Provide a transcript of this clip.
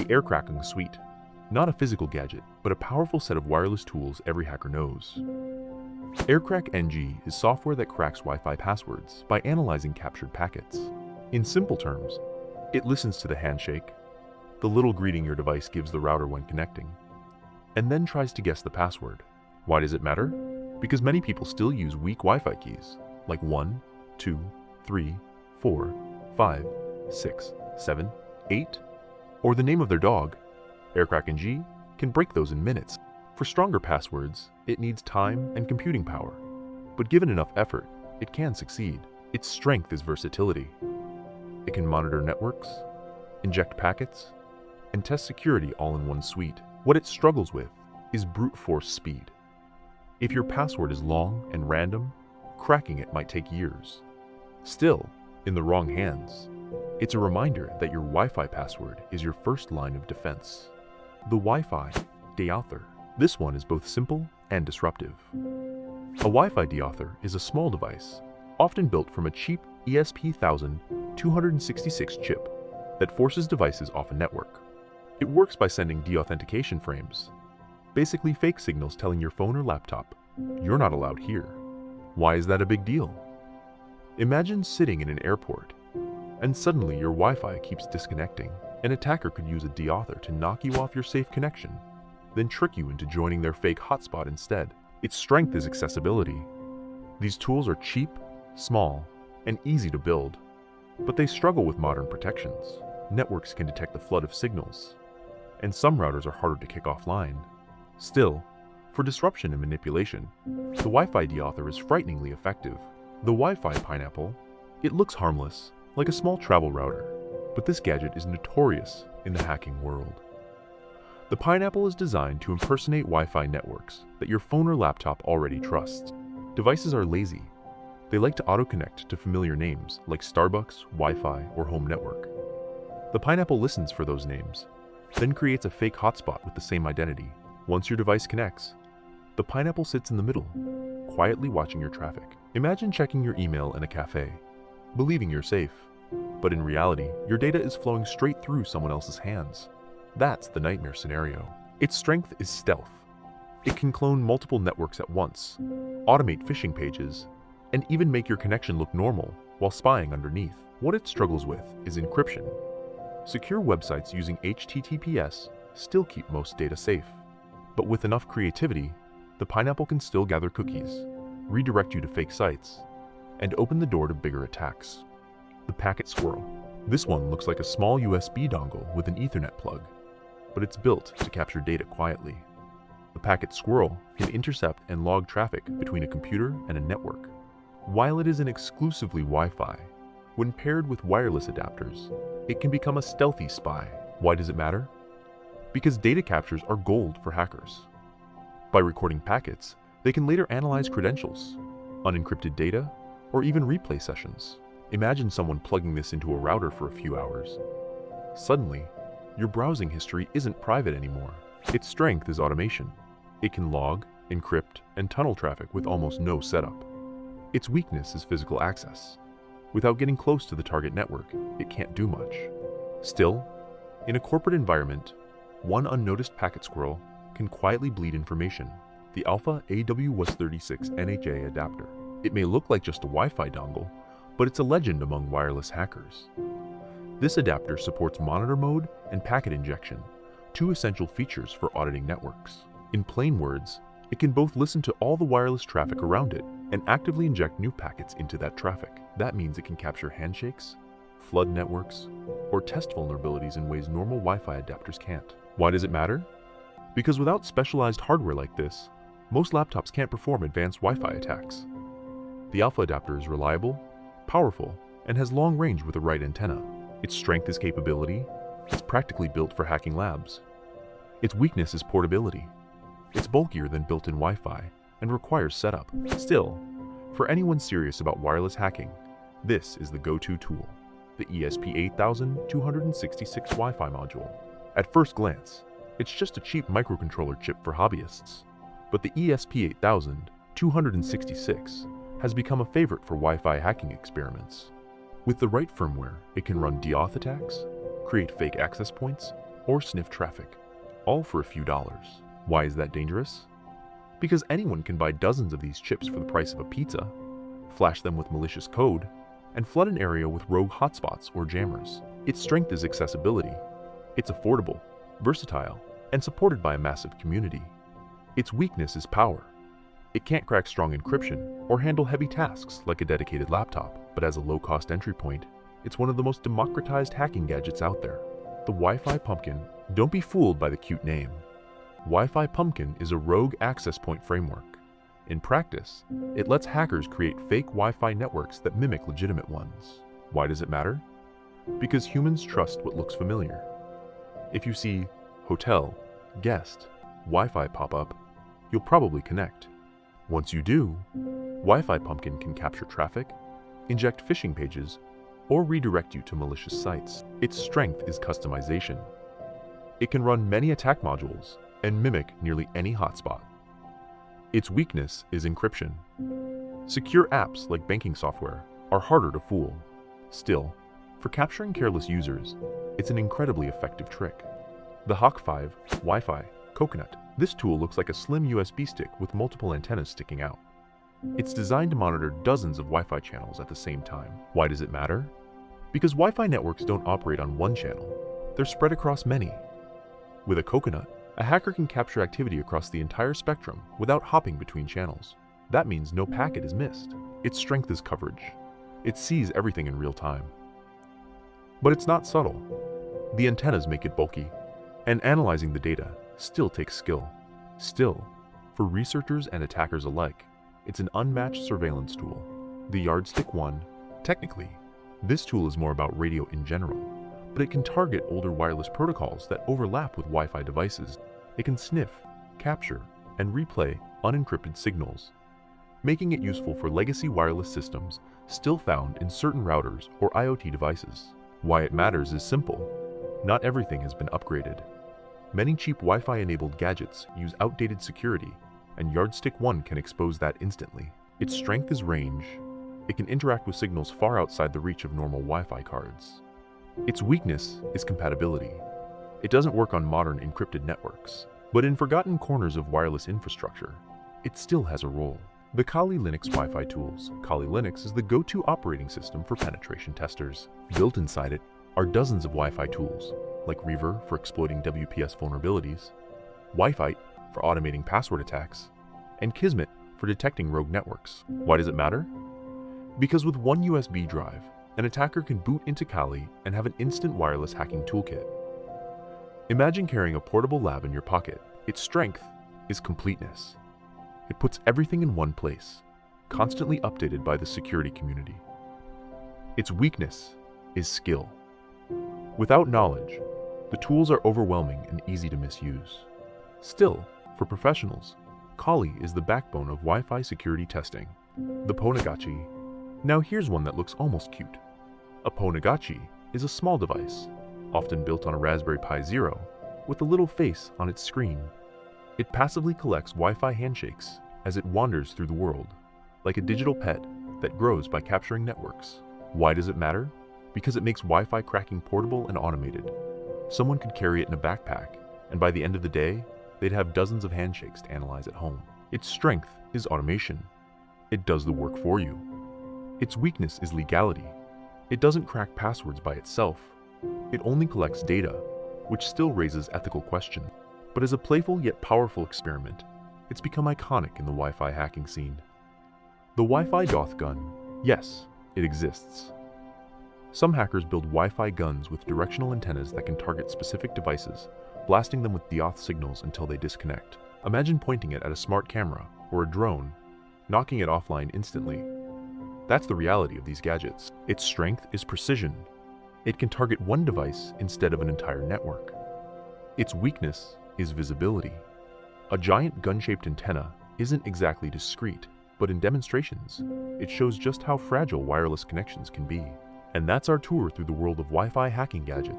The Aircrack-ng Suite. Not a physical gadget, but a powerful set of wireless tools every hacker knows. Aircrack-ng is software that cracks Wi-Fi passwords by analyzing captured packets. In simple terms, it listens to the handshake, the little greeting your device gives the router when connecting, and then tries to guess the password. Why does it matter? Because many people still use weak Wi-Fi keys, like 1, 2, 3, 4, 5, 6, 7, 8, or the name of their dog. Aircrack-ng can break those in minutes. For stronger passwords, it needs time and computing power, but given enough effort, it can succeed. Its strength is versatility. It can monitor networks, inject packets, and test security all in one suite. What it struggles with is brute force speed. If your password is long and random, cracking it might take years. Still, in the wrong hands, it's a reminder that your Wi-Fi password is your first line of defense. The Wi-Fi DeAuthor. This one is both simple and disruptive. A Wi-Fi DeAuthor is a small device, often built from a cheap ESP8266 chip that forces devices off a network. It works by sending deauthentication frames, basically fake signals telling your phone or laptop, "You're not allowed here." Why is that a big deal? Imagine sitting in an airport, and suddenly your Wi-Fi keeps disconnecting. An attacker could use a DeAuthor to knock you off your safe connection, then trick you into joining their fake hotspot instead. Its strength is accessibility. These tools are cheap, small, and easy to build, but they struggle with modern protections. Networks can detect the flood of signals, and some routers are harder to kick offline. Still, for disruption and manipulation, the Wi-Fi DeAuthor is frighteningly effective. The Wi-Fi Pineapple, it looks harmless, like a small travel router, but this gadget is notorious in the hacking world. The Pineapple is designed to impersonate Wi-Fi networks that your phone or laptop already trusts. Devices are lazy. They like to auto-connect to familiar names like Starbucks, Wi-Fi, or home network. The Pineapple listens for those names, then creates a fake hotspot with the same identity. Once your device connects, the Pineapple sits in the middle, quietly watching your traffic. Imagine checking your email in a cafe, believing you're safe, but in reality, your data is flowing straight through someone else's hands. That's the nightmare scenario. Its strength is stealth. It can clone multiple networks at once, automate phishing pages, and even make your connection look normal while spying underneath. What it struggles with is encryption. Secure websites using HTTPS still keep most data safe. But with enough creativity, the Pineapple can still gather cookies, redirect you to fake sites, and open the door to bigger attacks. The Packet Squirrel. This one looks like a small USB dongle with an Ethernet plug, but it's built to capture data quietly. The Packet Squirrel can intercept and log traffic between a computer and a network. While it isn't exclusively Wi-Fi, when paired with wireless adapters, it can become a stealthy spy. Why does it matter? Because data captures are gold for hackers. By recording packets, they can later analyze credentials, unencrypted data, or even replay sessions. Imagine someone plugging this into a router for a few hours. Suddenly, your browsing history isn't private anymore. Its strength is automation. It can log, encrypt, and tunnel traffic with almost no setup. Its weakness is physical access. Without getting close to the target network, it can't do much. Still, in a corporate environment, one unnoticed packet squirrel can quietly bleed information. The Alfa AWUS036NHA adapter. It may look like just a Wi-Fi dongle, but it's a legend among wireless hackers. This adapter supports monitor mode and packet injection, two essential features for auditing networks. In plain words, it can both listen to all the wireless traffic around it and actively inject new packets into that traffic. That means it can capture handshakes, flood networks, or test vulnerabilities in ways normal Wi-Fi adapters can't. Why does it matter? Because without specialized hardware like this, most laptops can't perform advanced Wi-Fi attacks. The Alfa adapter is reliable, powerful, and has long range with the right antenna. Its strength is capability. It's practically built for hacking labs. Its weakness is portability. It's bulkier than built-in Wi-Fi and requires setup. Still, for anyone serious about wireless hacking, this is the go-to tool, the ESP8266 Wi-Fi module. At first glance, it's just a cheap microcontroller chip for hobbyists, but the ESP8266 has become a favorite for Wi-Fi hacking experiments. With the right firmware, it can run DeAuth attacks, create fake access points, or sniff traffic, all for a few dollars. Why is that dangerous? Because anyone can buy dozens of these chips for the price of a pizza, flash them with malicious code, and flood an area with rogue hotspots or jammers. Its strength is accessibility. It's affordable, versatile, and supported by a massive community. Its weakness is power. It can't crack strong encryption or handle heavy tasks like a dedicated laptop, but as a low-cost entry point, it's one of the most democratized hacking gadgets out there. The Wi-Fi Pumpkin. Don't be fooled by the cute name. Wi-Fi Pumpkin is a rogue access point framework. In practice, it lets hackers create fake Wi-Fi networks that mimic legitimate ones. Why does it matter? Because humans trust what looks familiar. If you see hotel, guest, Wi-Fi pop up, you'll probably connect. Once you do, Wi-Fi Pumpkin can capture traffic, inject phishing pages, or redirect you to malicious sites. Its strength is customization. It can run many attack modules and mimic nearly any hotspot. Its weakness is encryption. Secure apps like banking software are harder to fool. Still, for capturing careless users, it's an incredibly effective trick. The Hak5 Wi-Fi Coconut. This tool looks like a slim USB stick with multiple antennas sticking out. It's designed to monitor dozens of Wi-Fi channels at the same time. Why does it matter? Because Wi-Fi networks don't operate on one channel. They're spread across many. With a Coconut, a hacker can capture activity across the entire spectrum without hopping between channels. That means no packet is missed. Its strength is coverage. It sees everything in real time. But it's not subtle. The antennas make it bulky, and analyzing the data still takes skill. Still, for researchers and attackers alike, it's an unmatched surveillance tool. The Yardstick 1. Technically, this tool is more about radio in general, but it can target older wireless protocols that overlap with Wi-Fi devices. It can sniff, capture, and replay unencrypted signals, making it useful for legacy wireless systems still found in certain routers or IoT devices. Why it matters is simple. Not everything has been upgraded. Many cheap Wi-Fi-enabled gadgets use outdated security, and Yardstick 1 can expose that instantly. Its strength is range. It can interact with signals far outside the reach of normal Wi-Fi cards. Its weakness is compatibility. It doesn't work on modern encrypted networks, but in forgotten corners of wireless infrastructure, it still has a role. The Kali Linux Wi-Fi tools. Kali Linux is the go-to operating system for penetration testers. Built inside it are dozens of Wi-Fi tools, like Reaver for exploiting WPS vulnerabilities, Wi-Fi for automating password attacks, and Kismet for detecting rogue networks. Why does it matter? Because with one USB drive, an attacker can boot into Kali and have an instant wireless hacking toolkit. Imagine carrying a portable lab in your pocket. Its strength is completeness. It puts everything in one place, constantly updated by the security community. Its weakness is skill. Without knowledge, the tools are overwhelming and easy to misuse. Still, for professionals, Kali is the backbone of Wi-Fi security testing. The Pwnagotchi. Now here's one that looks almost cute. A Pwnagotchi is a small device, often built on a Raspberry Pi Zero, with a little face on its screen. It passively collects Wi-Fi handshakes as it wanders through the world, like a digital pet that grows by capturing networks. Why does it matter? Because it makes Wi-Fi cracking portable and automated. Someone could carry it in a backpack, and by the end of the day, they'd have dozens of handshakes to analyze at home. Its strength is automation. It does the work for you. Its weakness is legality. It doesn't crack passwords by itself. It only collects data, which still raises ethical questions. But as a playful yet powerful experiment, it's become iconic in the Wi-Fi hacking scene. The Wi-Fi Deauth Gun. Yes, it exists. Some hackers build Wi-Fi guns with directional antennas that can target specific devices, blasting them with Deauth signals until they disconnect. Imagine pointing it at a smart camera or a drone, knocking it offline instantly. That's the reality of these gadgets. Its strength is precision. It can target one device instead of an entire network. Its weakness is visibility. A giant gun-shaped antenna isn't exactly discreet, but in demonstrations, it shows just how fragile wireless connections can be. And that's our tour through the world of Wi-Fi hacking gadgets.